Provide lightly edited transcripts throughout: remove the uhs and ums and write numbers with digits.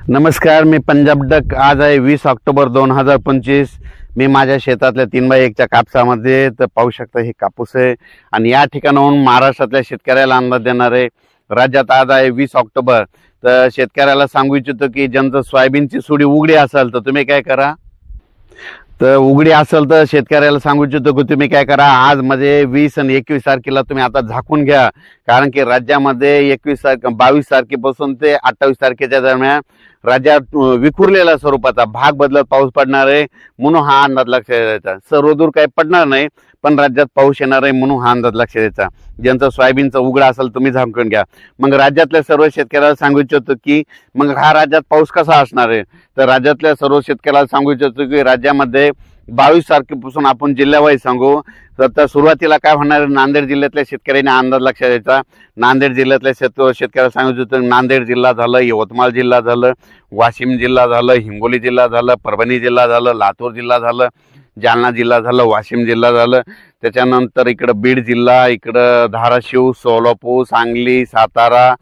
नमस्कार, मी पंजाब डक। आज आहे 20 ऑक्टोबर 2025। मी माझ्या शेतातल्या 3x1 कापसामध्ये तर पाहू शकता हे कापूस आहे आणि या ठिकाणाहून महाराष्ट्रातल्या शेतकऱ्याला अंदाज देणार आहे। राज्यात आज आहे 20 ऑक्टोबर। तर शेतकऱ्याला सांगू इच्छितो की ज्यांचं सोयाबीनची सुडी उघडी असेल तर तुम्ही काय करा, तर उघडी असेल तर शेतकऱ्याला सांगू इच्छितो की तुम्ही काय करा, आज म्हणजे 20 आणि 21 तारखेला तुम्ही आता झाकून घ्या। कारण की राज्यामध्ये 22 तारखेपासून ते 28 तारखेच्या दरम्यान राज्यात विखुरलेल्या स्वरूपाचा भाग बदलत पाऊस पडणार आहे, म्हणून हा अंदाज लक्षात द्यायचा। सर्वदूर काही पडणार नाही, पण राज्यात पाऊस येणार आहे म्हणून हा अंदाज लक्षात द्यायचा। ज्यांचं सोयाबीनचा उघडा असेल तुम्ही झाकून घ्या। मग राज्यातल्या सर्व शेतकऱ्याला सांगू इच्छितो की मग हा राज्यात पाऊस कसा असणार आहे, तर राज्यातल्या सर्व शेतकऱ्याला सांगू इच्छितो की राज्यामध्ये 22 तारखेपासून आपण जिल्ह्यावाईज सांगू। तर सुरुवातीला काय होणार आहे, नांदेड जिल्ह्यातल्या शेतकऱ्यांनी अंदाज लक्षात द्यायचा। नांदेड जिल्ह्यातल्या शेतकऱ्याला सांगू इच्छितो नांदेड जिल्हा झालं, यवतमाळ जिल्हा झालं, वाशिम जिल्हा झालं, हिंगोली जिल्हा झालं, परभणी जिल्हा झालं, लातूर जिल्हा झालं, जालना जिल्हा झालं, वाशिम जिल्हा झालं, त्याच्यानंतर इकडं बीड जिल्हा, इकडं धाराशिव, सोलापूर, सांगली, सातारा,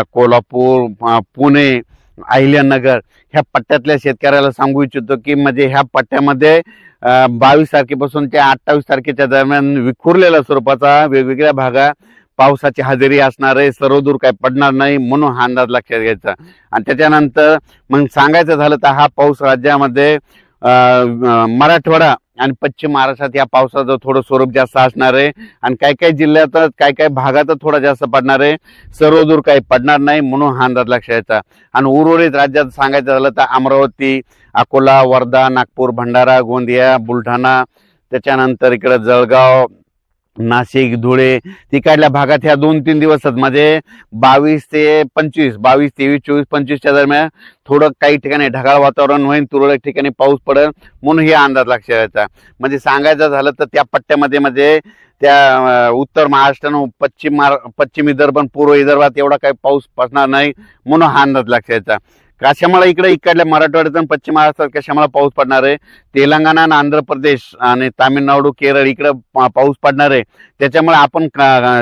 कोल्हापूर, पुणे, अहिल्यानगर ह्या पट्ट्यातल्या शेतकऱ्याला सांगू इच्छितो की म्हणजे ह्या पट्ट्यामध्ये 22 तारखेपासून ते 28 तारखेच्या दरम्यान विखुरलेल्या स्वरूपाचा वेगवेगळ्या भागात पावसाची हजेरी असणार आहे। सर्वदूर काही पडणार नाही म्हणून हा अंदाज लक्षात घ्यायचा। आणि त्याच्यानंतर मग सांगायचं झालं तर हा पाऊस राज्यामध्ये मराठवाडा आणि पश्चिम महाराष्ट्रात या पावसाचं थोडं स्वरूप जास्त असणार आहे आणि काही काही जिल्ह्यात काही काही भागात थोडा जास्त पडणार आहे, सर्वदूर काही पडणार नाही म्हणून हा अंदाज लक्षात घ्यायचा। आणि उर्वरित राज्यात सांगायचं झालं तर अमरावती, अकोला, वर्धा, नागपूर, भंडारा, गोंदिया, बुलढाणा, त्याच्यानंतर इकडे जळगाव, नाशिक, धुळे तिकडल्या भागात ह्या 2-3 दिवसात म्हणजे 22 ते 25, 22, 23, 24, 25च्या दरम्यान थोडं काही ठिकाणी ढगाळ वातावरण होईल, तुरळक ठिकाणी पाऊस पडेल म्हणून हे अंदाज लक्षात घ्यायचा। म्हणजे सांगायचं झालं तर त्या पट्ट्यामध्ये म्हणजे त्या उत्तर महाराष्ट्र, पश्चिम विदर्भ, पूर्व विदर्भात एवढा काही पाऊस पडणार नाही म्हणून हा अंदाज लक्षात घ्यायचा। कशामुळे इकडल्या मराठवाड्यात आणि पश्चिम महाराष्ट्रात कशामुळे पाऊस पडणार आहे, तेलंगणा आणि आंध्र प्रदेश आणि तामिळनाडू, केरळ इकडे पाऊस पडणार आहे। त्याच्यामुळे आपण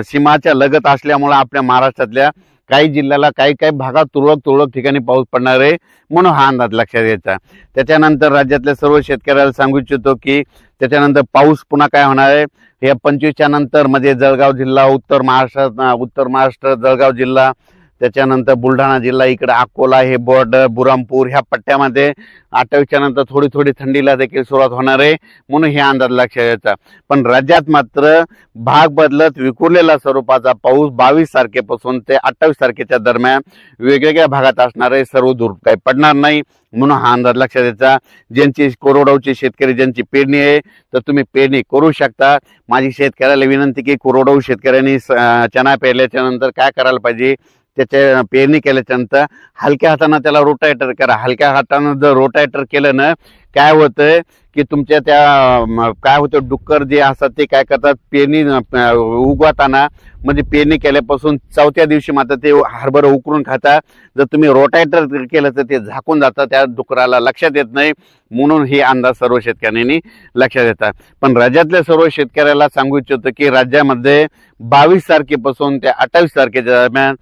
सीमाच्या लगत असल्यामुळे आपल्या महाराष्ट्रातल्या काही जिल्ह्याला काही काही भागात तुरळक ठिकाणी पाऊस पडणार आहे म्हणून हा अंदाज लक्षात घ्यायचा। त्याच्यानंतर राज्यातल्या सर्व शेतकऱ्याला सांगू इच्छितो की त्याच्यानंतर पाऊस पुन्हा काय होणार आहे, हे 25च्या नंतर म्हणजे जळगाव जिल्हा, उत्तर महाराष्ट्र जळगाव जिल्हा, त्याच्यानंतर बुलढाणा जिल्हा, इकडे अकोला, हे बॉर्डर, बुरामपूर ह्या पट्ट्यामध्ये 28च्या नंतर थोडी थंडीला देखील सुरुवात होणार आहे म्हणून हे अंदाज लक्षात घ्यायचा। पण राज्यात मात्र भाग बदलत विखुरलेला स्वरूपाचा पाऊस 22 तारखेपासून ते 28 तारखेच्या दरम्यान वेगवेगळ्या भागात असणार आहे, सर्वदूर काही पडणार नाही म्हणून हा अंदाज लक्षात घ्यायचा। ज्यांची कोरडवाहूचे शेतकरी ज्यांची पेरणी आहे तर तुम्ही पेरणी करू शकता। माझी शेतकऱ्याला विनंती की कोरडवाहू शेतकऱ्यांनी चणा पेरल्याच्या नंतर काय करायला पाहिजे, त्याच्या पेरणी केल्याच्या नंतर हलक्या हाताने त्याला रोटावेटर करा। हलक्या हाताने जर रोटावेटर केलं ना काय होतंय की तुमच्या त्या काय होतं, डुक्कर जे असतात ते काय करतात, पेरणी उगवताना म्हणजे पेरणी केल्यापासून 4थ्या दिवशी मात्र ते हरभरा उकरून खातात। जर तुम्ही रोटावेटर केलं तर ते झाकून जातं, त्या डुकराला लक्षात येत नाही म्हणून हे अंदाज सर्व शेतकऱ्यांनी लक्षात येतात। पण राज्यातल्या सर्व शेतकऱ्याला सांगू इच्छितो की राज्यामध्ये 22 तारखेपासून ते 28 तारखेच्या दरम्यान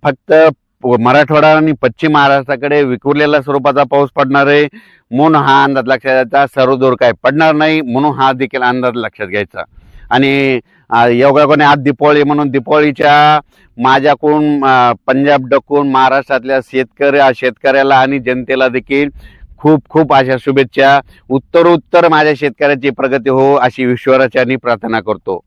फक्त मराठवाडा आणि पश्चिम महाराष्ट्राकडे विखुरलेल्या स्वरूपाचा पाऊस पडणार आहे म्हणून हा अंदाज लक्षात घ्यायचा। सर्वदूर काही पडणार नाही म्हणून हा देखील अंदाज लक्षात घ्यायचा। आणि योगायोगाने आज दिपावली म्हणून दिपावलीच्या माझ्याकडून पंजाब डकून महाराष्ट्रातल्या शेतकऱ्याला आणि जनतेला देखील खूप अशा शुभेच्छा। उत्तरोत्तर माझ्या शेतकऱ्याची प्रगती हो अशी ईश्वराची प्रार्थना करतो।